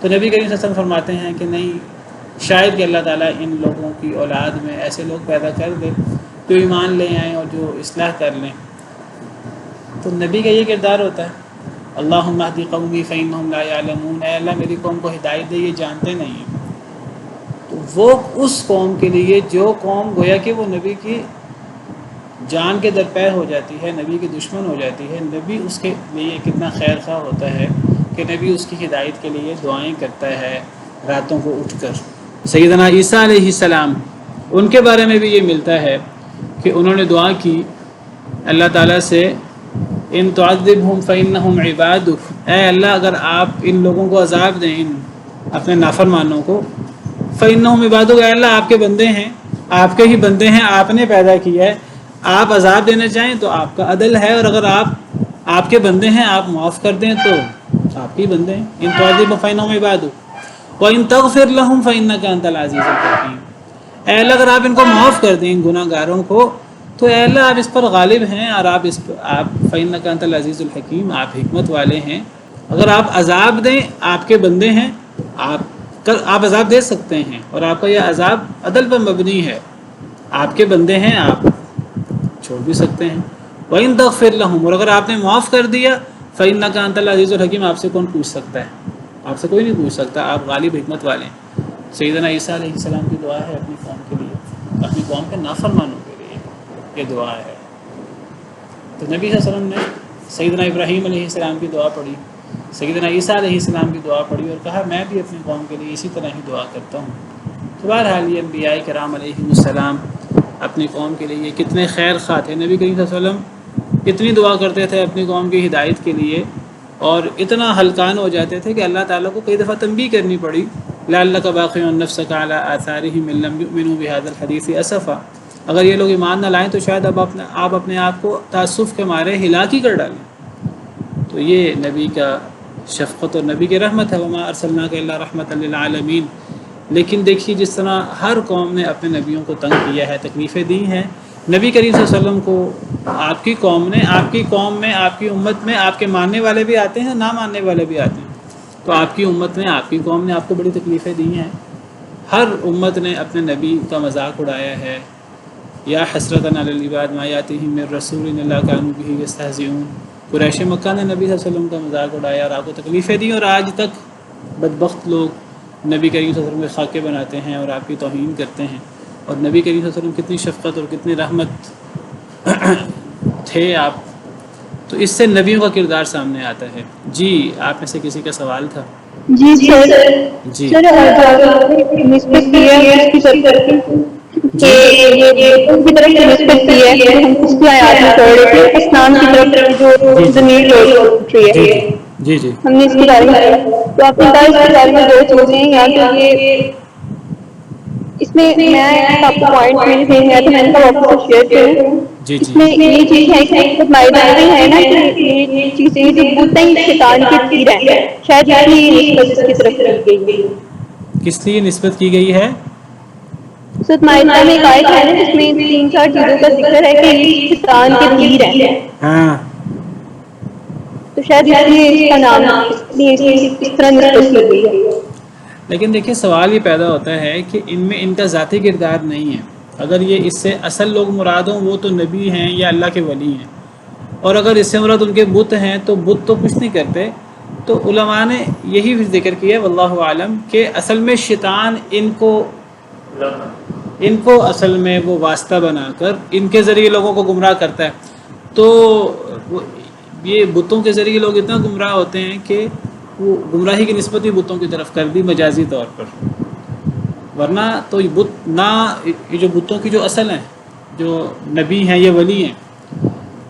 تو نبی کریم صلی اللہ علیہ وسلم فرماتے ہیں کہ نہیں، شاید کہ اللہ تعالیٰ ان لوگوں کی اولاد میں ایسے لوگ پیدا کر دے جو ایمان لے آئیں اور جو اصلاح کر لیں۔ تو نبی کا یہ کردار ہوتا ہے، اللہم اہدی قومی فإنہم لا یعلمون، اے اللہ میری قوم کو ہدایت دے، یہ جانتے نہیں ہیں۔ تو وہ اس قوم کے لیے جو قوم گویا کہ وہ نبی کی جان کے درپیر ہو جاتی ہے، نبی کی دشمن ہو جاتی ہے، نبی اس کے لیے کتنا خیر خواہ ہوتا ہے کہ نبی اس کی ہدایت کے لیے دعائیں کرتا ہے راتوں کو اٹھ کر۔ سیدنا عیسیٰ علیہ السلام، ان کے بارے میں بھی یہ ملتا ہے کہ انہوں نے دعا کی اللہ تعالیٰ سے، ان تعذبہم فإنہم عبادک، اے اللہ اگر آپ ان لوگوں کو عذاب دیں، ان اپنے نافرمانوں کو، فإنہم عبادک، اے اللہ آپ کے بندے ہیں، آپ کے ہی بندے ہیں، آپ نے پیدا کیا ہے، آپ عذاب دینا چاہیں تو آپ کا عدل ہے، اور اگر آپ کے بندے ہیں آپ معاف کر دیں تو آپ کے بندے ہیں۔ ان تعذبہم فإنہم عبادک وَإِن تَغْفِرْ لَهُمْ فَإِنَّكَ أَنْتَ الْعَزِيزُ الْحَكِيمُ، اے اللہ اگر آپ ان کو معاف کر دیں، ان گناہ گاروں کو، تو اے اللہ آپ اس پر غالب ہیں، اور آپ فَإِنَّكَ أَنْتَ الْعَزِيزُ الْحَكِيمُ، آپ حکمت والے ہیں۔ اگر آپ عذاب دیں، آپ کے بندے ہیں، آپ عذاب دے سکتے ہیں، اور آپ کا یہ عذاب عدل پر مبنی ہے، آپ کے بندے ہیں، آپ چھوڑ بھی سکتے ہیں۔ وَإِن تَغْفِرْ لَهُمْ، اور اگر آپ نے معاف کر دیا، فَإِنَّكَ أَنْتَ الْعَزِيزُ الْحَكِيمُ، آپ سے کون پوچھ سکتا ہے؟ آپ سے کوئی نہیں پوچھ سکتا، آپ غالب حکمت والے ہیں۔ سیدنا عیسیٰ علیہ السلام کی دعا ہے اپنی قوم کے لیے، اپنی قوم کے نافرمانوں کے لیے یہ دعا ہے۔ تو نبی صلی اللہ علیہ وسلم نے سیدنا ابراہیم علیہ السلام کی دعا پڑھی، سیدنا عیسیٰ علیہ السلام کی دعا پڑھی، اور کہا میں بھی اپنی قوم کے لیے اسی طرح ہی دعا کرتا ہوں۔ تو بہرحال یہ انبیاء کرام علیہ السلام اپنی قوم کے لیے کتنے خیر خواہ تھے۔ نبی کریم صلی اللہ علیہ وسلم اتنی دعا کرتے تھے اپنی قوم کی ہدایت کے لیے، اور اتنا ہلکان ہو جاتے تھے کہ اللہ تعالیٰ کو کئی دفعہ تنبیہ کرنی پڑی، لعلک باخع نفسک علی آثارہم ان لم یؤمنوا بہذا الحدیث اسفا، اگر یہ لوگ ایمان نہ لائیں تو شاید آپ اپنے آپ کو تاسف کے مارے ہلاک ہی کر ڈالیں۔ تو یہ نبی کا شفقت اور نبی کی رحمت ہے، وما ارسلناک الا رحمۃ للعالمین۔ لیکن دیکھیے جس طرح ہر قوم نے اپنے نبیوں کو تنگ کیا ہے، تکلیفیں دی ہیں، نبی کریم صلی اللہ علیہ وسلم کو آپ کی قوم نے، آپ کی قوم میں، آپ کی امت میں آپ کے ماننے والے بھی آتے ہیں، نہ ماننے والے بھی آتے ہیں، تو آپ کی امت نے، آپ کی قوم نے آپ کو بڑی تکلیفیں دی ہیں۔ ہر امت نے اپنے نبی کا مذاق اڑایا ہے، یا حسرتنا علی العباد ما یاتیہم من رسول الا کانوا بہ یستہزئون۔ قریش مکہ نے نبی صلی اللہ علیہ وسلم کا مذاق اڑایا اور آپ کو تکلیفیں دیں، اور آج تک بدبخت لوگ نبی کریم صلی اللہ علیہ وسلم کے خاکے بناتے ہیں اور آپ کی توہین کرتے ہیں۔ اور نبی کریم صلی اللہ علیہ وسلم کتنی شفقت اور کتنی رحمت تھے آپ، تو اس سے نبیوں کا کردار سامنے آتا ہے۔ جی آپ میں سے کسی کا سوال تھا؟ جی سر، جی سر نسبت کی ہے اس کی طرف کہ یہ ان کی طرف نسبت کی ہے جو ہم اس کی آیات میں پڑھ رہے تھے، اسلام کی طرف جو ضمیر لوٹ رہی ہے، جی جی ہم نے اس کے بارے میں، تو آپ نے کہا اس کے بارے میں دو چیزیں ہیں، یا تو یہ اس میں میں آپ کو پوائنٹ میرے ذہن میں آیا تو میں نے کہا آپ کو شیئر کروں۔ جی اس میں یہ چیز ہے کہ خود مائدہ میں ہے نا کہ یہ چیزیں جو بتیں شیطان کے تیر ہیں، شاید اس لیے یہ نسبت اس کی طرف کی گئی ہے۔ کس لیے نسبت کی گئی ہے؟ سورۃ مائدہ میں ایک آیت ہے نا جس میں 3-4 چیزوں کا ذکر ہے کہ یہ شیطان کے تیر ہیں، ہاں، تو شاید اس لیے اس کا نام اس لیے اس طرح نسبت کی گئی ہے۔ لیکن دیکھیے سوال یہ پیدا ہوتا ہے کہ ان میں ان کا ذاتی کردار نہیں ہے۔ اگر یہ اس سے اصل لوگ مراد ہوں وہ تو نبی ہیں یا اللہ کے ولی ہیں، اور اگر اس سے مراد ان کے بت ہیں تو بت تو کچھ نہیں کرتے۔ تو علماء نے یہی ذکر کیا واللہ عالم کہ اصل میں شیطان ان کو اصل میں وہ واسطہ بنا کر ان کے ذریعے لوگوں کو گمراہ کرتا ہے۔ تو یہ بتوں کے ذریعے لوگ اتنا گمراہ ہوتے ہیں کہ وہ گمراہی کی نسبت ہی بتوں کی طرف کر دی مجازی طور پر، ورنہ تو یہ بت نہ، یہ جو بتوں کی جو اصل ہیں، جو نبی ہیں یا ولی ہیں،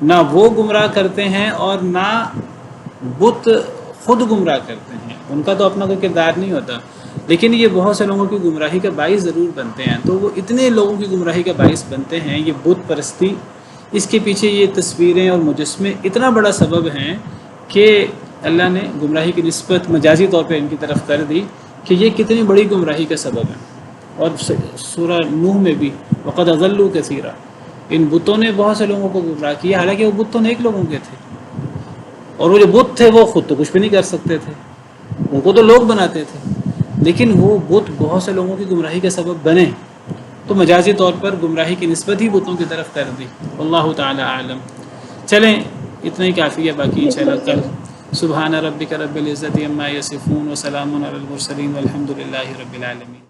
نہ وہ گمراہ کرتے ہیں اور نہ بت خود گمراہ کرتے ہیں، ان کا تو اپنا کوئی کردار نہیں ہوتا، لیکن یہ بہت سے لوگوں کی گمراہی کا باعث ضرور بنتے ہیں۔ تو وہ اتنے لوگوں کی گمراہی کا باعث بنتے ہیں، یہ بت پرستی، اس کے پیچھے یہ تصویریں اور مجسمے اتنا بڑا سبب ہیں کہ اللہ نے گمراہی کی نسبت مجازی طور پہ ان کی طرف کر دی کہ یہ کتنی بڑی گمراہی کا سبب ہے۔ اور سورہ نوح میں بھی وقد اضلوا کثیرا، ان بتوں نے بہت سے لوگوں کو گمراہ کیا، حالانکہ وہ بت تو نیک لوگوں کے تھے، اور وہ جو بت تھے وہ خود تو کچھ بھی نہیں کر سکتے تھے، ان کو تو لوگ بناتے تھے، لیکن وہ بت بہت سے لوگوں کی گمراہی کا سبب بنے، تو مجازی طور پر گمراہی کی نسبت ہی بتوں کی طرف کر دی۔ اللہ تعالی عالم۔ چلیں اتنا ہی کافی ہے، باقی انشاءاللہ کل۔ سبحان ربک رب العزت عما یصفون وسلام علی المرسلین والحمد للہ رب العالمین۔